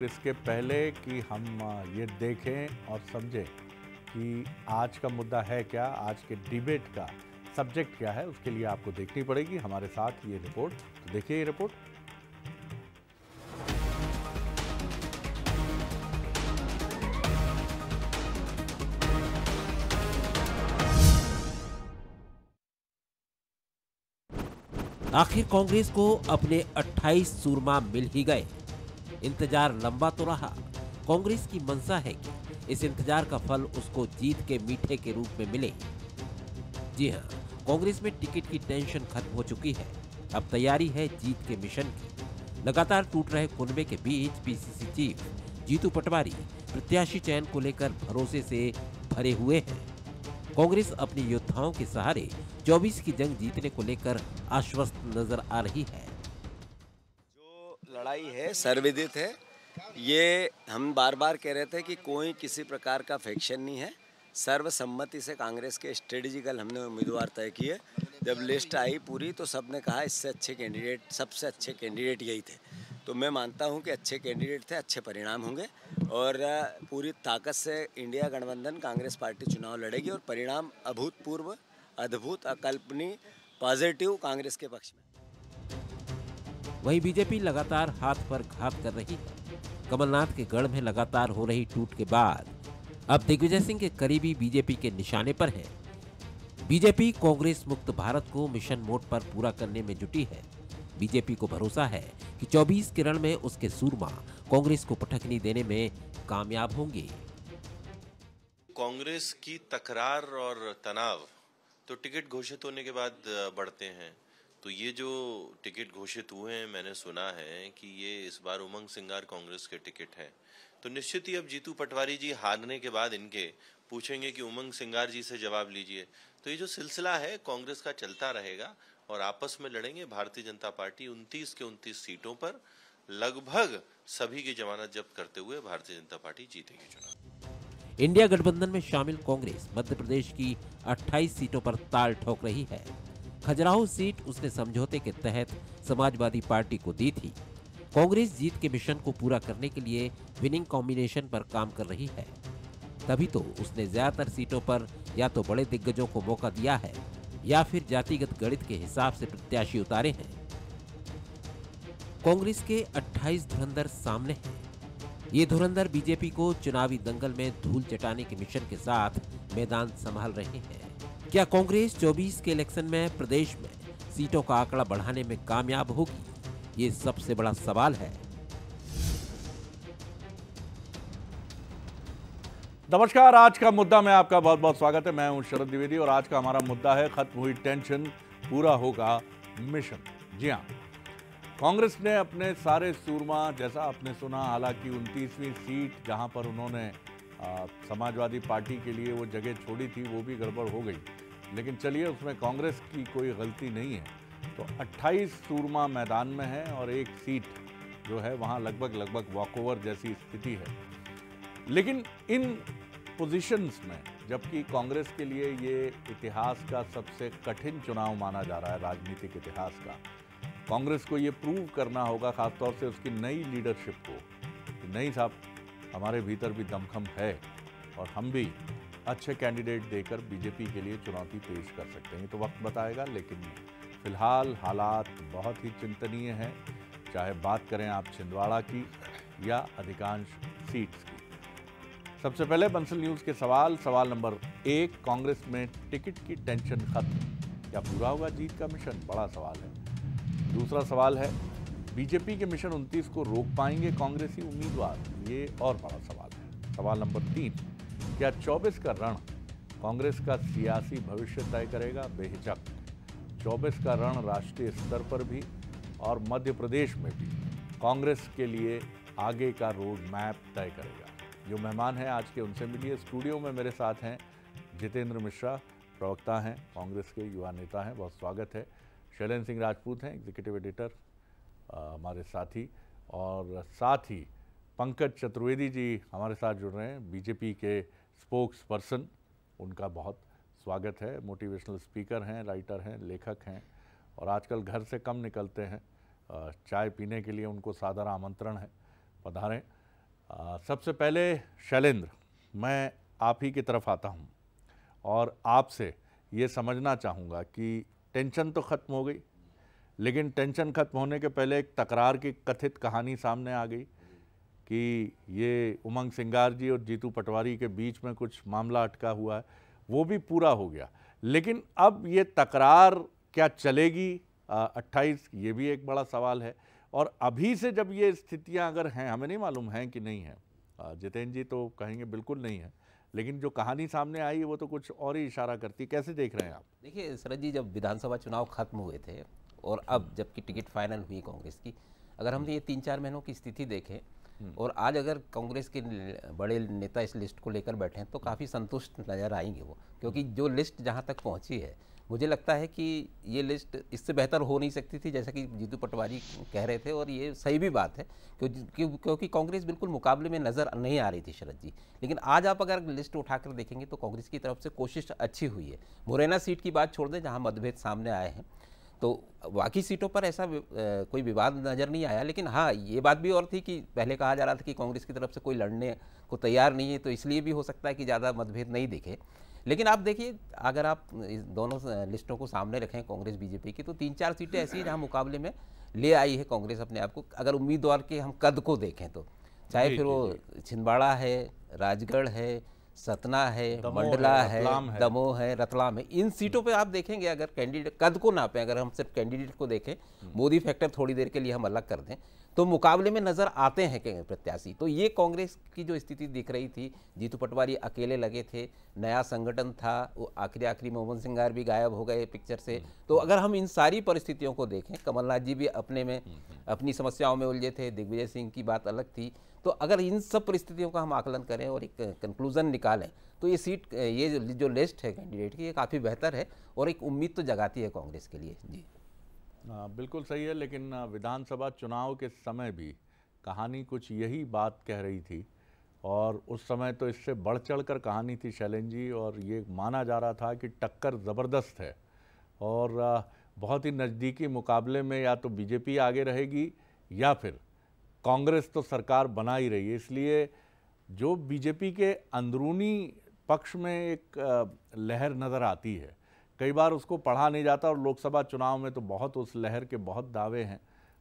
इसके पहले कि हम ये देखें और समझें कि आज का मुद्दा है क्या, आज के डिबेट का सब्जेक्ट क्या है, उसके लिए आपको देखनी पड़ेगी हमारे साथ ये रिपोर्ट। तो देखिए ये रिपोर्ट। आखिर कांग्रेस को अपने 28 सूरमा मिल ही गए। इंतजार लंबा तो रहा। कांग्रेस की मंशा है कि इस इंतजार का फल उसको जीत के मीठे के रूप में मिले। जी हाँ, कांग्रेस में टिकट की टेंशन खत्म हो चुकी है। अब तैयारी है जीत के मिशन की। लगातार टूट रहे कुनबे के बीच पीसीसी चीफ जीतू पटवारी प्रत्याशी चयन को लेकर भरोसे से भरे हुए हैं। कांग्रेस अपने योद्धाओं के सहारे 24 की जंग जीतने को लेकर आश्वस्त नजर आ रही है। जो लड़ाई है सर्वविदित है। ये हम बार बार कह रहे थे कि कोई किसी प्रकार का फैक्शन नहीं है। सर्वसम्मति से कांग्रेस के स्ट्रेटेजिकल हमने उम्मीदवार तय किए। जब लिस्ट आई पूरी तो सबने कहा इससे अच्छे कैंडिडेट, सबसे अच्छे कैंडिडेट यही थे। तो मैं मानता हूं कि अच्छे कैंडिडेट थे, अच्छे परिणाम होंगे और पूरी ताकत से इंडिया गठबंधन कांग्रेस पार्टी चुनाव लड़ेगी और परिणाम अभूतपूर्व, अद्भुत, अकल्पनीय, पॉजिटिव कांग्रेस के पक्ष में। वहीं बीजेपी लगातार हाथ पर घात कर रही है। कमलनाथ के गढ़ में लगातार हो रही टूट के बाद अब दिग्विजय सिंह के करीबी बीजेपी के निशाने पर हैं। बीजेपी कांग्रेस मुक्त भारत को मिशन मोड पर पूरा करने में जुटी है। बीजेपी को भरोसा है कि 24 के रण में उसके सूरमा कांग्रेस को पटखनी देने में कामयाब होंगे। कांग्रेस की तकरार और तनाव तो टिकट घोषित होने के बाद बढ़ते हैं। तो ये जो टिकट घोषित हुए हैं, मैंने सुना है कि ये इस बार उमंग सिंगार कांग्रेस के टिकट हैं। तो निश्चित ही अब जीतू पटवारी जी हारने के बाद इनके पूछेंगे कि उमंग सिंगार जी से जवाब लीजिए। तो ये जो सिलसिला है कांग्रेस का चलता रहेगा और आपस में लड़ेंगे। भारतीय जनता पार्टी 29 के 29 सीटों पर लगभग सभी की जमानत जब्त करते हुए भारतीय जनता पार्टी जीतेगी चुनाव। इंडिया गठबंधन में शामिल कांग्रेस मध्य प्रदेश की 28 सीटों पर ताल ठोक रही है। खजुराहो सीट उसने समझौते के तहत समाजवादी पार्टी को दी थी। कांग्रेस जीत के मिशन को पूरा करने के लिए विनिंग कॉम्बिनेशन पर काम कर रही है। तभी तो उसने ज्यादातर सीटों पर या तो बड़े दिग्गजों को मौका दिया है या फिर जातिगत गणित के हिसाब से प्रत्याशी उतारे हैं। कांग्रेस के 28 धुरंधर सामने हैं। ये धुरंधर बीजेपी को चुनावी दंगल में धूल चटाने के मिशन के साथ मैदान संभाल रहे हैं। क्या कांग्रेस 24 के इलेक्शन में प्रदेश में सीटों का आंकड़ा बढ़ाने में कामयाब होगी? ये सबसे बड़ा सवाल है। नमस्कार, आज का मुद्दा में आपका बहुत बहुत स्वागत है। मैं हूं शरद द्विवेदी और आज का हमारा मुद्दा है खत्म हुई टेंशन, पूरा होगा मिशन। जी हाँ, कांग्रेस ने अपने सारे सूरमा, जैसा आपने सुना, हालांकि 29वीं सीट जहां पर उन्होंने समाजवादी पार्टी के लिए वो जगह छोड़ी थी वो भी गड़बड़ हो गई, लेकिन चलिए उसमें कांग्रेस की कोई गलती नहीं है। तो 28 सूरमा मैदान में है और एक सीट जो है वहाँ लगभग वॉकओवर जैसी स्थिति है। लेकिन इन पोजीशंस में, जबकि कांग्रेस के लिए ये इतिहास का सबसे कठिन चुनाव माना जा रहा है, राजनीतिक इतिहास का, कांग्रेस को ये प्रूव करना होगा, खासतौर से उसकी नई लीडरशिप को, कि नहीं साहब, हमारे भीतर भी दमखम है और हम भी अच्छे कैंडिडेट देकर बीजेपी के लिए चुनौती पेश कर सकते हैं। तो वक्त बताएगा, लेकिन फिलहाल हालात बहुत ही चिंतनीय हैं, चाहे बात करें आप छिंदवाड़ा की या अधिकांश सीट्स की। सबसे पहले बंसल न्यूज़ के सवाल नंबर 1, कांग्रेस में टिकट की टेंशन खत्म, क्या पूरा होगा जीत का मिशन? बड़ा सवाल है। दूसरा सवाल है, बीजेपी के मिशन 29 को रोक पाएंगे कांग्रेसी उम्मीदवार? ये और बड़ा सवाल है। सवाल नंबर 3, क्या 24 का रण कांग्रेस का सियासी भविष्य तय करेगा? बेहिचक 24 का रण राष्ट्रीय स्तर पर भी और मध्य प्रदेश में भी कांग्रेस के लिए आगे का रोड मैप तय करेगा। जो मेहमान हैं आज के, उनसे मिलिए। स्टूडियो में मेरे साथ हैं जितेंद्र मिश्रा, प्रवक्ता हैं, कांग्रेस के युवा नेता हैं, बहुत स्वागत है। शैलेंद्र सिंह राजपूत हैं, एग्जीक्यूटिव एडिटर हमारे साथी, और साथ ही पंकज चतुर्वेदी जी हमारे साथ जुड़ रहे हैं, बीजेपी के स्पोक्स पर्सन, उनका बहुत स्वागत है। मोटिवेशनल स्पीकर हैं, राइटर हैं, लेखक हैं और आजकल घर से कम निकलते हैं। चाय पीने के लिए उनको सादर आमंत्रण है, पधारें। सबसे पहले शैलेंद्र, मैं आप ही की तरफ आता हूं और आपसे ये समझना चाहूँगा कि टेंशन तो ख़त्म हो गई, लेकिन टेंशन ख़त्म होने के पहले एक तकरार की कथित कहानी सामने आ गई कि ये उमंग सिंगार जी और जीतू पटवारी के बीच में कुछ मामला अटका हुआ है, वो भी पूरा हो गया। लेकिन अब ये तकरार क्या चलेगी 28, ये भी एक बड़ा सवाल है। और अभी से जब ये स्थितियां अगर हैं, हमें नहीं मालूम हैं कि नहीं है, जितेंद्र जी तो कहेंगे बिल्कुल नहीं है, लेकिन जो कहानी सामने आई है वो तो कुछ और ही इशारा करती। कैसे देख रहे हैं आप? देखिए शरद जी, जब विधानसभा चुनाव खत्म हुए थे और अब जबकि टिकट फाइनल हुई कांग्रेस की, अगर हम ये 3-4 महीनों की स्थिति देखें और आज अगर कांग्रेस के बड़े नेता इस लिस्ट को लेकर बैठे हैं तो काफ़ी संतुष्ट नज़र आएंगे वो, क्योंकि जो लिस्ट जहां तक पहुंची है, मुझे लगता है कि ये लिस्ट इससे बेहतर हो नहीं सकती थी, जैसा कि जीतू पटवारी कह रहे थे, और ये सही भी बात है क्योंकि कांग्रेस बिल्कुल मुकाबले में नज़र नहीं आ रही थी शरद जी। लेकिन आज आप अगर लिस्ट उठाकर देखेंगे तो कांग्रेस की तरफ से कोशिश अच्छी हुई है। मुरैना सीट की बात छोड़ दें जहाँ मतभेद सामने आए हैं, तो बाकी सीटों पर ऐसा कोई विवाद नज़र नहीं आया। लेकिन हाँ, ये बात भी और थी कि पहले कहा जा रहा था कि कांग्रेस की तरफ से कोई लड़ने को तैयार नहीं है, तो इसलिए भी हो सकता है कि ज़्यादा मतभेद नहीं दिखे। लेकिन आप देखिए, अगर आप इस दोनों लिस्टों को सामने रखें कांग्रेस बीजेपी की, तो 3-4 सीटें ऐसी हैं जहाँ मुकाबले में ले आई है कांग्रेस अपने आप को। अगर उम्मीदवार के हम कद को देखें तो चाहे फिर वो छिंदवाड़ा है, राजगढ़ है, सतना है, मंडला है, दमोह है, रतलाम है, इन सीटों पे आप देखेंगे, अगर कैंडिडेट कद को नापें, अगर हम सिर्फ कैंडिडेट को देखें, मोदी फैक्टर थोड़ी देर के लिए हम अलग कर दें, तो मुकाबले में नज़र आते हैं प्रत्याशी। तो ये कांग्रेस की जो स्थिति दिख रही थी, जीतू पटवारी अकेले लगे थे, नया संगठन था, वो आखिरी में उमंग सिंगार भी गायब हो गए पिक्चर से। तो अगर हम इन सारी परिस्थितियों को देखें, कमलनाथ जी भी अपने में अपनी समस्याओं में उलझे थे, दिग्विजय सिंह की बात अलग थी, तो अगर इन सब परिस्थितियों का हम आकलन करें और एक कंक्लूजन निकालें तो ये सीट, ये जो लिस्ट है कैंडिडेट की, ये काफ़ी बेहतर है और एक उम्मीद तो जगाती है कांग्रेस के लिए। जी बिल्कुल सही है, लेकिन विधानसभा चुनाव के समय भी कहानी कुछ यही बात कह रही थी और उस समय तो इससे बढ़ चढ़ कर कहानी थी शैलेंद्र जी, और ये माना जा रहा था कि टक्कर ज़बरदस्त है और बहुत ही नज़दीकी मुकाबले में या तो बीजेपी आगे रहेगी या फिर कांग्रेस तो सरकार बना ही रही है। इसलिए जो बीजेपी के अंदरूनी पक्ष में एक लहर नज़र आती है, कई बार उसको पढ़ा नहीं जाता, और लोकसभा चुनाव में तो बहुत उस लहर के बहुत दावे हैं,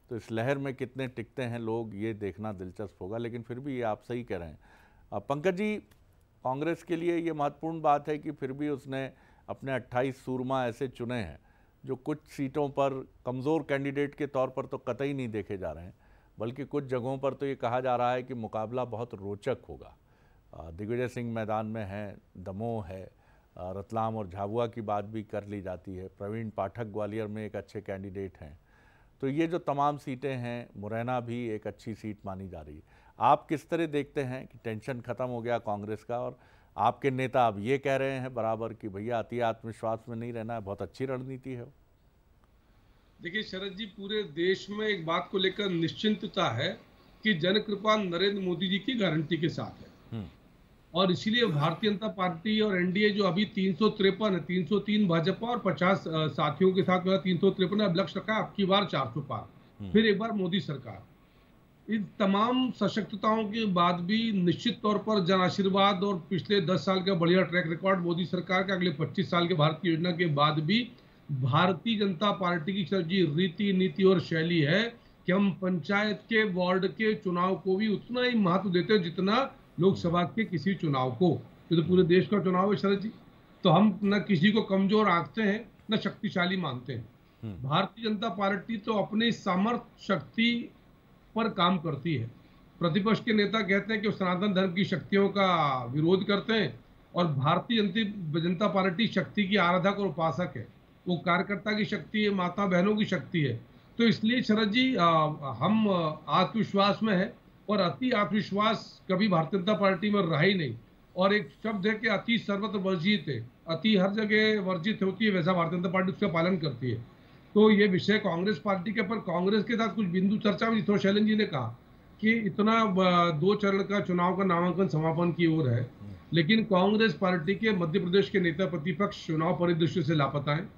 तो इस लहर में कितने टिकते हैं लोग, ये देखना दिलचस्प होगा। लेकिन फिर भी ये आप सही कह रहे हैं पंकज जी, कांग्रेस के लिए ये महत्वपूर्ण बात है कि फिर भी उसने अपने 28 सूरमा ऐसे चुने हैं जो कुछ सीटों पर कमज़ोर कैंडिडेट के तौर पर तो कतई नहीं देखे जा रहे हैं, बल्कि कुछ जगहों पर तो ये कहा जा रहा है कि मुकाबला बहुत रोचक होगा। दिग्विजय सिंह मैदान में हैं, दमोह है, रतलाम और झाबुआ की बात भी कर ली जाती है, प्रवीण पाठक ग्वालियर में एक अच्छे कैंडिडेट हैं। तो ये जो तमाम सीटें हैं, मुरैना भी एक अच्छी सीट मानी जा रही है। आप किस तरह देखते हैं कि टेंशन ख़त्म हो गया कांग्रेस का, और आपके नेता अब ये कह रहे हैं बराबर कि भैया अति आत्मविश्वास में नहीं रहना है, बहुत अच्छी रणनीति है? देखिए शरद जी, पूरे देश में एक बात को लेकर निश्चिंतता है कि जन कृपा नरेंद्र मोदी जी की गारंटी के साथ है, और इसीलिए भारतीय जनता पार्टी और एनडीए जो अभी 353 303 भाजपा और 50 साथियों के साथ 353 अब लक्ष्य रखा, अब की बार 400 पार, फिर एक बार मोदी सरकार। इन तमाम सशक्तताओं के बाद भी निश्चित तौर पर जन आशीर्वाद और पिछले 10 साल का बढ़िया ट्रैक रिकॉर्ड मोदी सरकार का, अगले 25 साल के भारत की योजना के बाद भी भारतीय जनता पार्टी की सर जी रीति नीति और शैली है कि हम पंचायत के वार्ड के चुनाव को भी उतना ही महत्व देते हैं जितना लोकसभा के किसी चुनाव को। तो पूरे देश का चुनाव है शरद जी, तो हम न किसी को कमजोर आंकते हैं न शक्तिशाली मानते हैं। भारतीय जनता पार्टी तो अपनी सामर्थ्य शक्ति पर काम करती है। प्रतिपक्ष के नेता कहते हैं कि वो सनातन धर्म की शक्तियों का विरोध करते हैं, और भारतीय जनता पार्टी शक्ति की आराधक और उपासक है, वो कार्यकर्ता की शक्ति है, माता बहनों की शक्ति है। तो इसलिए शरद जी हम आत्मविश्वास में है, और अति आत्मविश्वास कभी भारतीय जनता पार्टी में रहा ही नहीं। और एक शब्द है कि अति सर्वत्र वर्जित है, अति हर जगह वर्जित होती है, वैसा भारतीय जनता पार्टी उसका पालन करती है। तो ये विषय कांग्रेस पार्टी के, पर कांग्रेस के साथ कुछ बिंदु चर्चा में थोड़ा शैलेंद्र जी ने कहा कि इतना 2 चरण का चुनाव का नामांकन समापन की ओर है, लेकिन कांग्रेस पार्टी के मध्य प्रदेश के नेता प्रतिपक्ष चुनाव परिदृश्य से लापता है।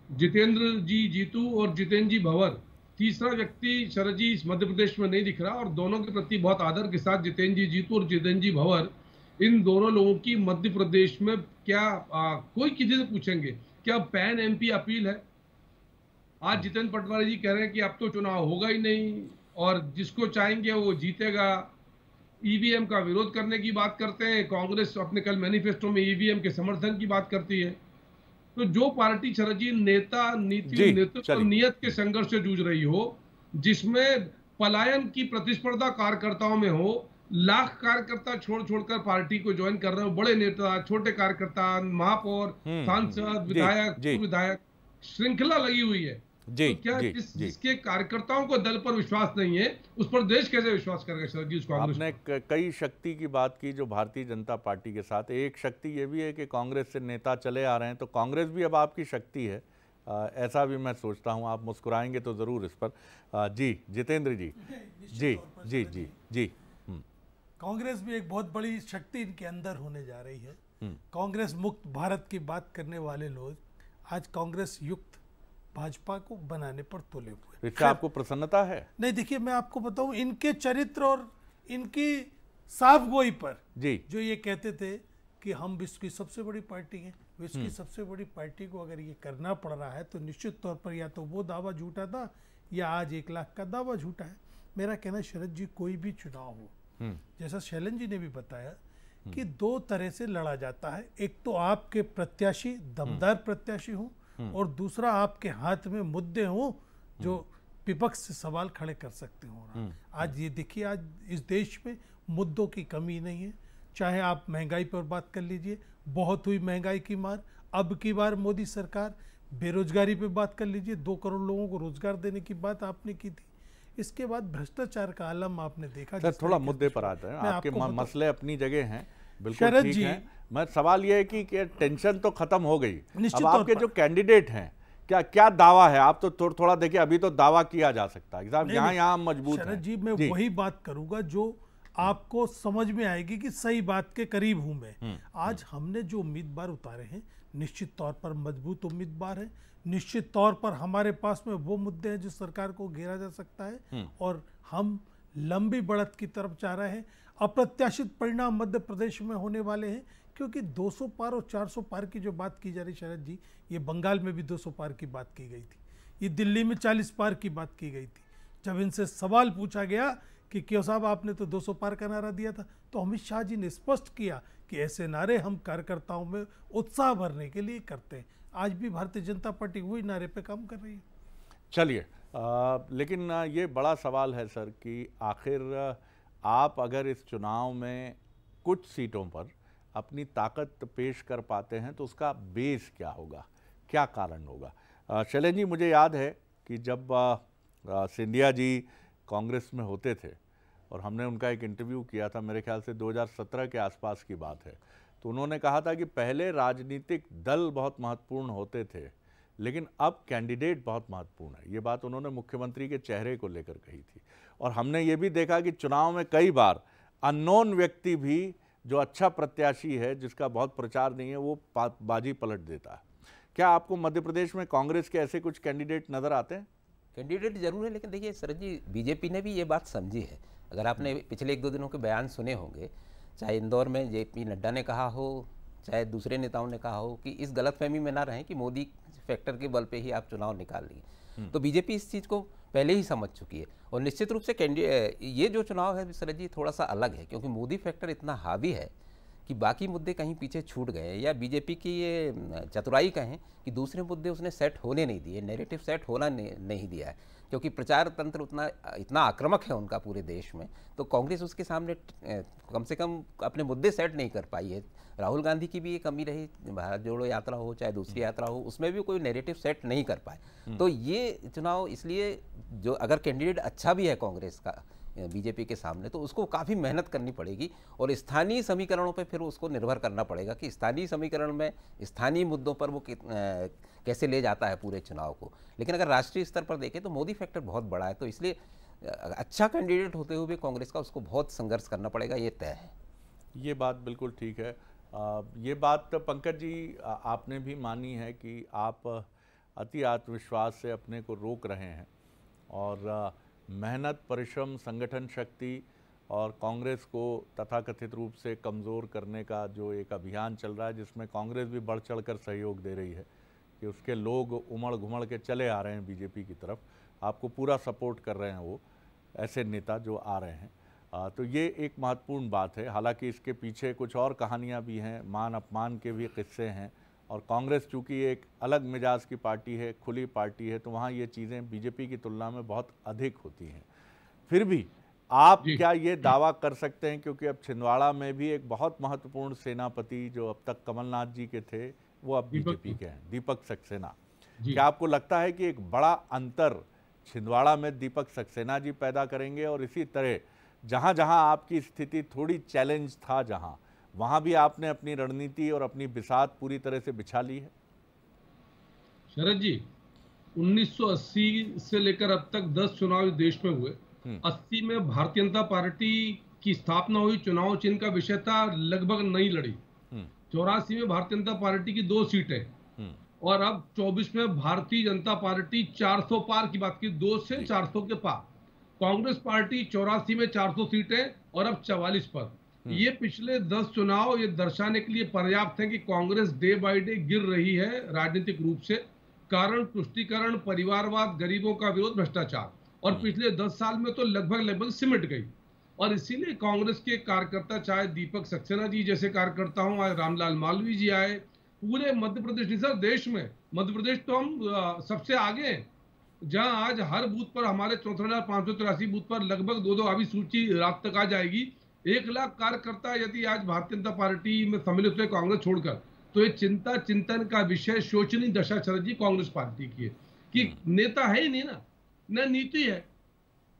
जितेंद्र जी जीतू और जितेंद्र जी भंवर तीसरा व्यक्ति शरद जी इस मध्य प्रदेश में नहीं दिख रहा, और दोनों के प्रति बहुत आदर के साथ जितेंद्र जी जीतू और जितेंद्र जी भंवर, इन दोनों लोगों की मध्य प्रदेश में क्या कोई किसी से पूछेंगे क्या पैन एमपी अपील है? आज जितेंद्र पटवारी जी कह रहे हैं कि अब तो चुनाव होगा ही नहीं और जिसको चाहेंगे वो जीतेगा। ईवीएम का विरोध करने की बात करते हैं, कांग्रेस अपने कल मैनिफेस्टो में ईवीएम के समर्थन की बात करती है। तो जो पार्टी शरद जी नेता नीति नेतृत्व और नियत के संघर्ष से जूझ रही हो, जिसमें पलायन की प्रतिस्पर्धा कार्यकर्ताओं में हो, लाख कार्यकर्ता छोड़कर पार्टी को ज्वाइन कर रहे हो, बड़े नेता, छोटे कार्यकर्ता, महापौर, सांसद, विधायक, श्रृंखला लगी हुई है। तो क्या जिसके कार्यकर्ताओं को दल पर विश्वास नहीं है, उस पर देश कैसे विश्वास करेगा शरद जी? उसको आपने कई शक्ति की बात की जो भारतीय जनता पार्टी के साथ, एक शक्ति ये भी है कि कांग्रेस से नेता चले आ रहे हैं, तो कांग्रेस भी अब आपकी शक्ति है, ऐसा भी मैं सोचता हूं। आप मुस्कुराएंगे तो जरूर इस पर। जी जितेंद्र जी। जी जी जी जी कांग्रेस भी एक बहुत बड़ी शक्ति इनके अंदर होने जा रही है। कांग्रेस मुक्त भारत की बात करने वाले लोग आज कांग्रेस युक्त भाजपा को बनाने पर तुले हुए। इससे आपको प्रसन्नता है? नहीं, देखिए मैं आपको बताऊं, इनके चरित्र और इनकी साफ गोई पर जी जो ये कहते थे कि हम विश्व की सबसे बड़ी पार्टी हैं, विश्व की सबसे बड़ी पार्टी को अगर ये करना पड़ रहा है तो निश्चित तौर पर या तो वो दावा झूठा था या आज 1 लाख का दावा झूठा है। मेरा कहना है शरद जी, कोई भी चुनाव हो, जैसा शैलन जी ने भी बताया कि 2 तरह से लड़ा जाता है। एक तो आपके प्रत्याशी दमदार प्रत्याशी हो और दूसरा आपके हाथ में मुद्दे हो जो विपक्ष से सवाल खड़े कर सकते हो। आज ये देखिए, आज इस देश में मुद्दों की कमी नहीं है। चाहे आप महंगाई पर बात कर लीजिए, बहुत हुई महंगाई की मार, अब की बार मोदी सरकार, बेरोजगारी पे बात कर लीजिए, 2 करोड़ लोगों को रोजगार देने की बात आपने की थी। इसके बाद भ्रष्टाचार का आलम आपने देखा। सर थोड़ा मुद्दे पर आते हैं, आपके मसले अपनी जगह हैं, बिल्कुल ठीक है। मैं सवाल ये है कि टेंशन तो खत्म हो गई, अब आपके जो कैंडिडेट हैं क्या क्या दावा है? आप तो थोड़ा देखिए, अभी तो दावा किया जा सकता है साहब, यहाँ मजबूत है। शरद जी, मैं वही बात करूंगा जो आपको समझ में आएगी कि सही बात के करीब हूं मैं। आज हमने जो उम्मीदवार उतारे हैं निश्चित तौर पर मजबूत उम्मीदवार है। निश्चित तौर पर हमारे पास में वो मुद्दे हैं जो सरकार को घेरा जा सकता है और हम लंबी बढ़त की तरफ जा रहे हैं। अप्रत्याशित परिणाम मध्य प्रदेश में होने वाले हैं क्योंकि 200 पार और 400 पार की जो बात की जा रही शरद जी, ये बंगाल में भी 200 पार की बात की गई थी, ये दिल्ली में 40 पार की बात की गई थी। जब इनसे सवाल पूछा गया कि क्यों साहब आपने तो 200 पार का नारा दिया था, तो अमित शाह जी ने स्पष्ट किया कि ऐसे नारे हम कार्यकर्ताओं में उत्साह भरने के लिए करते हैं। आज भी भारतीय जनता पार्टी वही नारे पे काम कर रही है। चलिए, लेकिन ये बड़ा सवाल है सर कि आखिर आप अगर इस चुनाव में कुछ सीटों पर अपनी ताकत पेश कर पाते हैं तो उसका बेस क्या होगा, क्या कारण होगा? शैलेंद्र जी, मुझे याद है कि जब सिंधिया जी कांग्रेस में होते थे और हमने उनका एक इंटरव्यू किया था, मेरे ख्याल से 2017 के आसपास की बात है, तो उन्होंने कहा था कि पहले राजनीतिक दल बहुत महत्वपूर्ण होते थे लेकिन अब कैंडिडेट बहुत महत्वपूर्ण है। ये बात उन्होंने मुख्यमंत्री के चेहरे को लेकर कही थी। और हमने ये भी देखा कि चुनाव में कई बार अननोन व्यक्ति भी जो अच्छा प्रत्याशी है, जिसका बहुत प्रचार नहीं है, वो बाजी पलट देता है। क्या आपको मध्य प्रदेश में कांग्रेस के ऐसे कुछ कैंडिडेट नजर आते हैं? कैंडिडेट जरूर है, लेकिन देखिए शरद जी, बीजेपी ने भी ये बात समझी है। अगर आपने पिछले 1-2 दिनों के बयान सुने होंगे, चाहे इंदौर में जेपी नड्डा ने कहा हो, चाहे दूसरे नेताओं ने कहा हो कि इस गलतफहमी में ना रहें कि मोदी फैक्टर के बल पे ही आप चुनाव निकाल लिए। तो बीजेपी इस चीज़ को पहले ही समझ चुकी है और निश्चित रूप से ये जो चुनाव है शरद जी थोड़ा सा अलग है क्योंकि मोदी फैक्टर इतना हावी है कि बाकी मुद्दे कहीं पीछे छूट गए, या बीजेपी की ये चतुराई कहें कि दूसरे मुद्दे उसने सेट होने नहीं दिए, नैरेटिव सेट होना नहीं दिया है, क्योंकि प्रचार तंत्र इतना आक्रामक है उनका पूरे देश में, तो कांग्रेस उसके सामने कम से कम अपने मुद्दे सेट नहीं कर पाई है। राहुल गांधी की भी ये कमी रही, भारत जोड़ो यात्रा हो चाहे दूसरी यात्रा हो, उसमें भी कोई नैरेटिव सेट नहीं कर पाए। तो ये चुनाव इसलिए, जो अगर कैंडिडेट अच्छा भी है कांग्रेस का बीजेपी के सामने, तो उसको काफ़ी मेहनत करनी पड़ेगी और स्थानीय समीकरणों पे फिर उसको निर्भर करना पड़ेगा कि स्थानीय समीकरण में स्थानीय मुद्दों पर वो कैसे ले जाता है पूरे चुनाव को। लेकिन अगर राष्ट्रीय स्तर पर देखें तो मोदी फैक्टर बहुत बड़ा है, तो इसलिए अच्छा कैंडिडेट होते हुए भी कांग्रेस का उसको बहुत संघर्ष करना पड़ेगा, ये तय है। ये बात बिल्कुल ठीक है। ये बात पंकज जी आपने भी मानी है कि आप अति आत्मविश्वास से अपने को रोक रहे हैं और मेहनत, परिश्रम, संगठन शक्ति और कांग्रेस को तथाकथित रूप से कमज़ोर करने का जो एक अभियान चल रहा है, जिसमें कांग्रेस भी बढ़ चढ़कर सहयोग दे रही है कि उसके लोग उमड़ घुमड़ के चले आ रहे हैं बीजेपी की तरफ, आपको पूरा सपोर्ट कर रहे हैं वो ऐसे नेता जो आ रहे हैं, तो ये एक महत्वपूर्ण बात है। हालांकि इसके पीछे कुछ और कहानियां भी हैं, मान अपमान के भी किस्से हैं, और कांग्रेस चूँकि एक अलग मिजाज की पार्टी है, खुली पार्टी है, तो वहाँ ये चीज़ें बीजेपी की तुलना में बहुत अधिक होती हैं। फिर भी आप क्या ये दावा कर सकते हैं, क्योंकि अब छिंदवाड़ा में भी एक बहुत महत्वपूर्ण सेनापति जो अब तक कमलनाथ जी के थे वो अब बीजेपी के हैं, दीपक सक्सेना, क्या आपको लगता है कि एक बड़ा अंतर छिंदवाड़ा में दीपक सक्सेना जी पैदा करेंगे, और इसी तरह जहां जहां आपकी स्थिति थोड़ी चैलेंज था, जहां वहां भी आपने अपनी रणनीति और अपनी बिसात पूरी तरह से बिछा ली है? शरद जी, 1980 से लेकर अब तक 10 चुनाव देश में हुए। 80 में भारतीय जनता पार्टी की स्थापना हुई, चुनाव चिन्ह का विषय था, लगभग नहीं लड़ी। 84 में भारतीय जनता पार्टी की 2 सीटें, और अब 24 में भारतीय जनता पार्टी 400 पार की बात की, 2 से 400 के पार। कांग्रेस पार्टी 84 में 400 सीटें और अब 44 पर। ये पिछले 10 चुनाव ये दर्शाने के लिए पर्याप्त है कि कांग्रेस डे बाय डे गिर रही है राजनीतिक रूप से। कारण तुष्टीकरण, परिवारवाद, गरीबों का विरोध, भ्रष्टाचार, और पिछले 10 साल में तो लगभग सिमट गई। और इसीलिए कांग्रेस के कार्यकर्ता, चाहे दीपक सक्सेना जी जैसे कार्यकर्ता हों, आज रामलाल मालवीय जी आए, पूरे मध्य प्रदेश नहीं सर, देश में मध्य प्रदेश तो हम सबसे आगे हैं, जहां आज हर बूथ पर हमारे 64,583 बूथ पर लगभग 2-2 अभी सूची रात तक आ जाएगी, 1 लाख कार्यकर्ता यदि आज भारतीय जनता पार्टी में सम्मिलित हुए कांग्रेस छोड़कर, तो ये चिंता चिंतन का विषय, शोचनीय दशा शरद जी कांग्रेस पार्टी की है कि नेता है ही नहीं ना, न नीति है।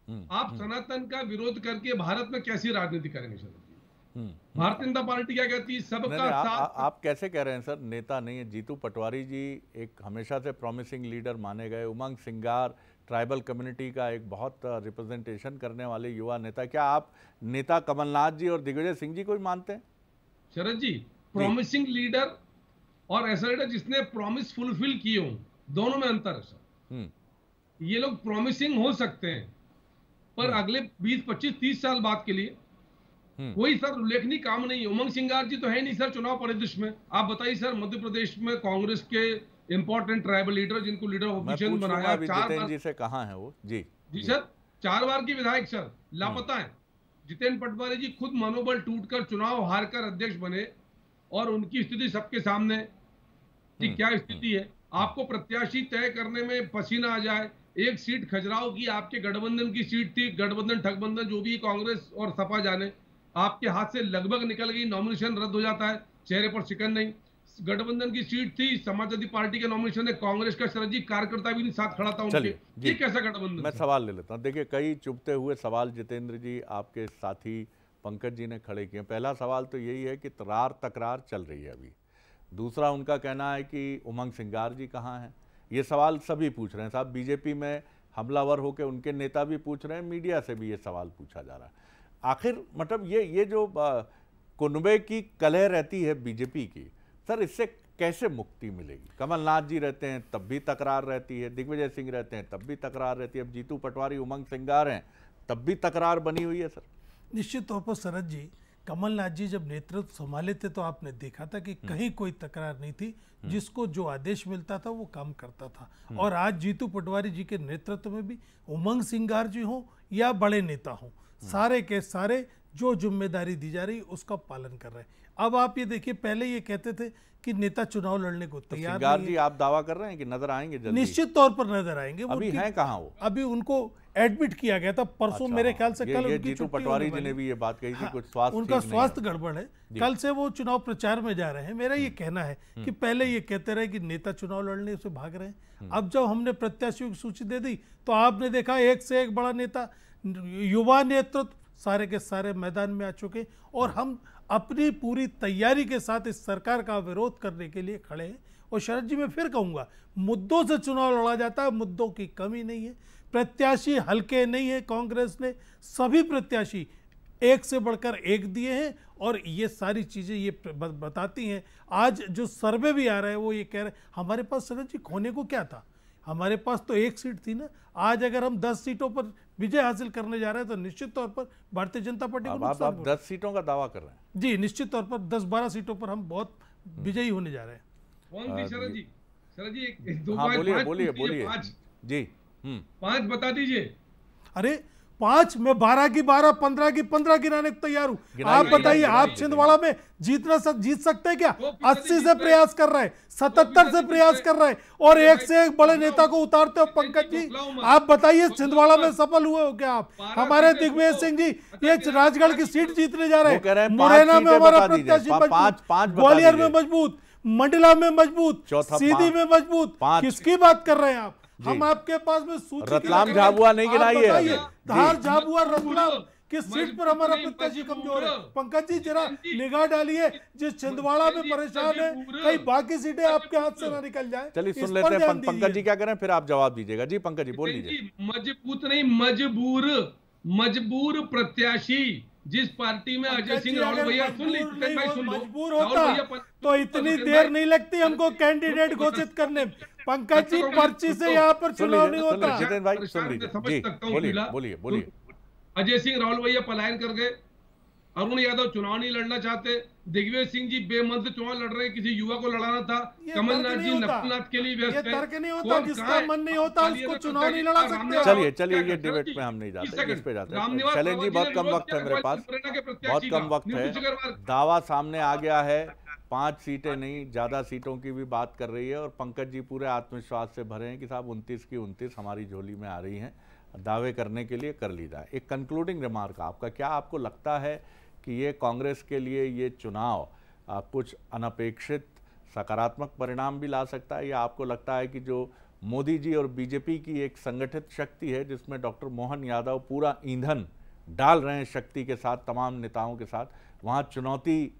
आप सनातन का विरोध करके भारत में कैसी राजनीति करेंगे शरद जी? भारतीय जनता पार्टी क्या कहती है, सबका साथ। आप कैसे कह रहे हैं सर नेता नहीं है? जीतू पटवारी जी एक हमेशा से प्रॉमिसिंग लीडर माने गए, उमंग सिंगार ट्राइबल कम्युनिटी का एक बहुत रिप्रेजेंटेशन करने वाले युवा नेता, क्या आप नेता कमलनाथ जी और दिग्विजय सिंह जी को भी मानते हैं? शरद जी, प्रॉमिसिंग लीडर और ऐसा लीडर जिसने प्रॉमिस फुलफिल किए हों, दोनों में अंतर है सर। ये लोग प्रॉमिसिंग हो सकते हैं, पर अगले 20, 25, 30 साल बाद के लिए कोई सर उल्लेखनीय काम नहीं है। उमंग सिंगार जी तो है नहीं सर चुनाव परिदृश्य में। आप बताइए सर, मध्य प्रदेश में कांग्रेस के इंपॉर्टेंट ट्राइबल लीडर जिनको लीडर ऑफ ऑपोजिशन बनाया, 4 बार जी से कहां है वो? जी सर, 4 बार की विधायक सर लापता है। जितेंद्र पटवारी जी खुद मनोबल टूटकर चुनाव हारकर अध्यक्ष बने, और उनकी स्थिति सबके सामने कि क्या स्थिति है। आपको प्रत्याशी तय करने में पसीना आ जाए। एक सीट खजुराहो की आपके गठबंधन की सीट थी, गठबंधन ठगबंधन जो भी, कांग्रेस और सपा जाने, आपके हाथ से लगभग निकल गई, नॉमिनेशन रद्द हो जाता है, चेहरे पर शिकन नहीं। गठबंधन की सीट थी, समाजवादी पार्टी के नॉमिनेशन है, कांग्रेस का शरद जी कार्यकर्ता भी नहीं साथ खड़ा था उनके। ये कैसा गठबंधन? मैं सवाल ले लेता हूँ। देखिए, कई चुभते हुए सवाल जितेंद्र जी आपके साथी पंकज जी ने खड़े किए। पहला सवाल तो यही है कि तकरार चल रही है अभी। दूसरा, उनका कहना है कि उमंग सिंगार जी कहाँ हैं। ये सवाल सभी पूछ रहे हैं साहब, बीजेपी में हमलावर होकर उनके नेता भी पूछ रहे हैं, मीडिया से भी ये सवाल पूछा जा रहा है। आखिर मतलब ये जो कुनबे की कलह रहती है बीजेपी की, सर इससे कैसे मुक्ति मिलेगी? कमलनाथ जी रहते हैं तब भी तकरार रहती है, दिग्विजय सिंह रहते हैं तब भी तकरार रहती है, अब जीतू पटवारी उमंग सिंगार हैं तब भी तकरार बनी हुई है सर। निश्चित तौर पर शरद जी, कमलनाथ जी जब नेतृत्व संभाले थे तो आपने देखा था कि कहीं कोई तकरार नहीं थी, जिसको जो आदेश मिलता था वो काम करता था। और आज जीतू पटवारी जी के नेतृत्व में भी उमंग सिंगार जी हो या बड़े नेता हो, सारे के सारे जो जिम्मेदारी दी जा रही उसका पालन कर रहे हैं। अब आप ये देखिए, पहले ये कहते थे कि नेता चुनाव लड़ने को तैयार सिंगार जी आप दावा कर रहे हैं कि नजर आएंगे जल्दी? निश्चित तौर पर नजर आएंगे। अभी हैं कहाँ वो? अभी उनको एडमिट किया गया था परसों, मेरे ख्याल से कल। जीतू पटवारी जी ने भी ये बात कही थी, कुछ स्वास्थ्य उनका स्वास्थ्य गड़बड़ है, कल से वो चुनाव प्रचार में जा रहे हैं। मेरा ये कहना है कि पहले ये कहते रहे कि नेता चुनाव लड़ने से भाग रहे हैं, अब जब हमने प्रत्याशियों की सूची दे दी तो आपने देखा एक से एक बड़ा नेता, युवा नेतृत्व सारे के सारे मैदान में आ चुके, और हम अपनी पूरी तैयारी के साथ इस सरकार का विरोध करने के लिए खड़े हैं। और शरद जी मैं फिर कहूँगा, मुद्दों से चुनाव लड़ा जाता है, मुद्दों की कमी नहीं है, प्रत्याशी हल्के नहीं है। कांग्रेस ने सभी प्रत्याशी एक से बढ़कर एक दिए हैं, और ये सारी चीज़ें ये बताती हैं। आज जो सर्वे भी आ रहा है वो ये कह रहे हैं हमारे पास शरद जी खोने को क्या था। हमारे पास तो एक सीट थी ना। आज अगर हम 10 सीटों पर विजय हासिल करने जा रहे हैं तो निश्चित तौर पर भारतीय जनता पार्टी को नुकसान आप 10 सीटों का दावा कर रहे हैं जी। निश्चित तौर पर 10-12 सीटों पर हम बहुत विजयी होने जा रहे हैं। कौन थी शरद जी? शरद जी एक दो हाँ, बार बोलिए पाँच बोलिए पूछ लीजिए, बोलिए पाँच जी। 5 बता दीजिए। अरे 5 में 12 की 12, 15 की 15 गिराने को तैयार हूं। गिनाइए, आप बताइए, गिनाइए, आप गिनाइए। छिंदवाड़ा में जीत सकते हैं क्या? 2% 80 जीत से रहे। प्रयास कर रहे हैं, 77 से 2% प्रयास जीत कर रहे। रहे हैं और एक भाई, से एक बड़े बदलाओ। नेता को उतारते हो। पंकज जी आप बताइए, छिंदवाड़ा में सफल हुए हो क्या आप? 12 हमारे सीटें दिग्विजय दो। सिंह जी अच्छा, ये गिनाइए, राजगढ़ की 5 सीट जीतने जा रहे वो कह रहे हैं। हैं मुरैना 5 में सीटें हमारा बता दीजिए। प्रत्याशी पाँच मजबूत, बता ग्वालियर में दीजिए। मजबूत, मंडला में मजबूत, चौथा सीधी में मजबूत। 5 किसकी बात कर रहे हैं आप? जी। हम आपके पास में सूची रतलाम की झाबुआ नहीं आप गिनाई है बताइए, अभी। धार जी। झाबुआ रतलाम किस मजबूत सीट पर हमारा नहीं, प्रत्याशी मजबूर। कमजोर है? पंकज जी जरा जी। निगाह डालिए, जिस छिंदवाड़ा में परेशान है कहीं बाकी सीटें आपके हाथ से ना निकल जाए। चलिए इस सुन पर लेते हैं ध्यान पंकज जी दीजिए। क्या करें, फिर आप जवाब दीजिएगा। जी पंकज जी बोल लीजिए। जी, मजबूत नहीं, मजबूर प्रत्याशी जिस पार्टी में अजय पंकज सिंह जी राहुल अगर भैया सुन लीजिए, मजबूर नहीं भाई हो, सुन लो। मजबूर राहुल होता भैया तो इतनी सुन देर भाई। नहीं लगती हमको कैंडिडेट घोषित करने में। पंकज जी पर्ची से यहाँ पर सुन चुनाव नहीं लीजिए, सुन लीजिए, होता। जितेंद्र भाई सुन परेशान लीजिए। मैं समझ जी सकता हूँ, बोलिए मिला। बोलिए बोलिए। अजय सिंह राहुल भैया पलायन कर गए, अरुण यादव चुनाव नहीं लड़ना चाहते, दिग्विजय सिंह जी बेमन से चुनाव लड़ रहे हैं, किसी युवा को लड़ाना था, ये कमलनाथ तर्क जी नहीं होता। नकुलनाथ के लिए ये व्यस्त हैं। तर्क नहीं होता, कौन जिसका कहाँ है? मन नहीं होता ग्वालियर उसको में चुनाव नहीं प्रत्याशी लड़ा रामनिवास सकते। चलिए क्या ये कर- डिबेट जी, में हम नहीं जाते, 30 सेकंड। इस पे जाते हैं। रामनिवास शैलेंद्र जी बहुत बाबा कम ने वक्त है विरोध मेरे किया, पास, मुरैना के बहुत प्रत्याशी कम का। वक्त है। नीतीश अग्रवाल दावा सामने आ गया है, 5 सीटें नहीं ज्यादा सीटों की भी बात कर रही है और पंकज जी पूरे आत्मविश्वास से भरे हैं कि साहब 29 की 29 हमारी झोली में आ रही हैं। दावे करने के लिए कर ली जाए। एक कंक्लूडिंग रिमार्क आपका, क्या आपको लगता है कि ये कांग्रेस के लिए ये चुनाव कुछ अनपेक्षित सकारात्मक परिणाम भी ला सकता है, या आपको लगता है कि जो मोदी जी और बीजेपी की एक संगठित शक्ति है जिसमें डॉक्टर मोहन यादव पूरा ईंधन डाल रहे हैं शक्ति के साथ, तमाम नेताओं के साथ, वहाँ चुनौती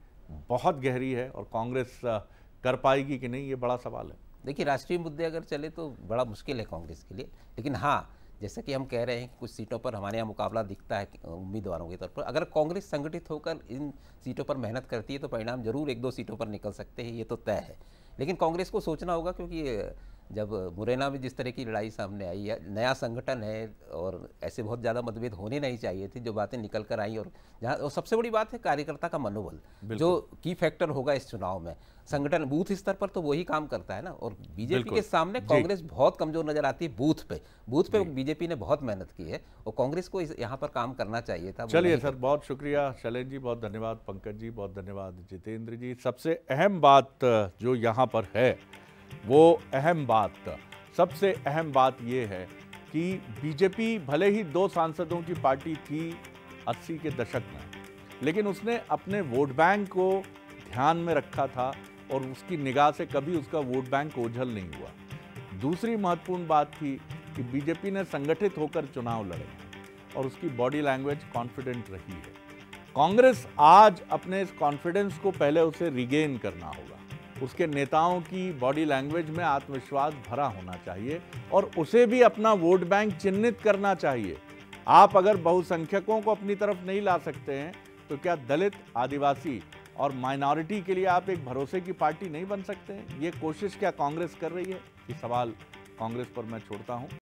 बहुत गहरी है और कांग्रेस कर पाएगी कि नहीं, ये बड़ा सवाल है। देखिए, राष्ट्रीय मुद्दे अगर चले तो बड़ा मुश्किल है कांग्रेस के लिए, लेकिन हाँ, जैसे कि हम कह रहे हैं कि कुछ सीटों पर हमारे यहाँ मुकाबला दिखता है उम्मीदवारों के तौर पर। अगर कांग्रेस संगठित होकर इन सीटों पर मेहनत करती है तो परिणाम जरूर 1-2 सीटों पर निकल सकते हैं, ये तो तय है। लेकिन कांग्रेस को सोचना होगा, क्योंकि जब मुरैना में जिस तरह की लड़ाई सामने आई है, नया संगठन है और ऐसे बहुत ज़्यादा मतभेद होने नहीं चाहिए थे, जो बातें निकल कर आई। और जहाँ और सबसे बड़ी बात है कार्यकर्ता का मनोबल, जो की फैक्टर होगा इस चुनाव में। संगठन बूथ स्तर पर तो वही काम करता है ना, और बीजेपी के सामने कांग्रेस बहुत कमजोर नजर आती है। बूथ पे बीजेपी ने बहुत मेहनत की है और कांग्रेस को यहाँ पर काम करना चाहिए था। चलिए सर, बहुत शुक्रिया शैलेंद्र जी, बहुत धन्यवाद पंकज जी, बहुत धन्यवाद जितेंद्र जी। सबसे अहम बात जो यहाँ पर है, वो सबसे अहम बात ये है कि बीजेपी भले ही 2 सांसदों की पार्टी थी 80 के दशक में, लेकिन उसने अपने वोट बैंक को ध्यान में रखा था और उसकी निगाह से कभी उसका वोट बैंक ओझल नहीं हुआ। दूसरी महत्वपूर्ण बात थी कि बीजेपी ने संगठित होकर चुनाव लड़े और उसकी बॉडी लैंग्वेज कॉन्फिडेंट रही है। कांग्रेस आज अपने इस कॉन्फिडेंस को पहले उसे रिगेन करना होगा। उसके नेताओं की बॉडी लैंग्वेज में आत्मविश्वास भरा होना चाहिए और उसे भी अपना वोट बैंक चिन्हित करना चाहिए। आप अगर बहुसंख्यकों को अपनी तरफ नहीं ला सकते हैं तो क्या दलित, आदिवासी और माइनॉरिटी के लिए आप एक भरोसे की पार्टी नहीं बन सकते हैं? ये कोशिश क्या कांग्रेस कर रही है? ये सवाल कांग्रेस पर मैं छोड़ता हूं।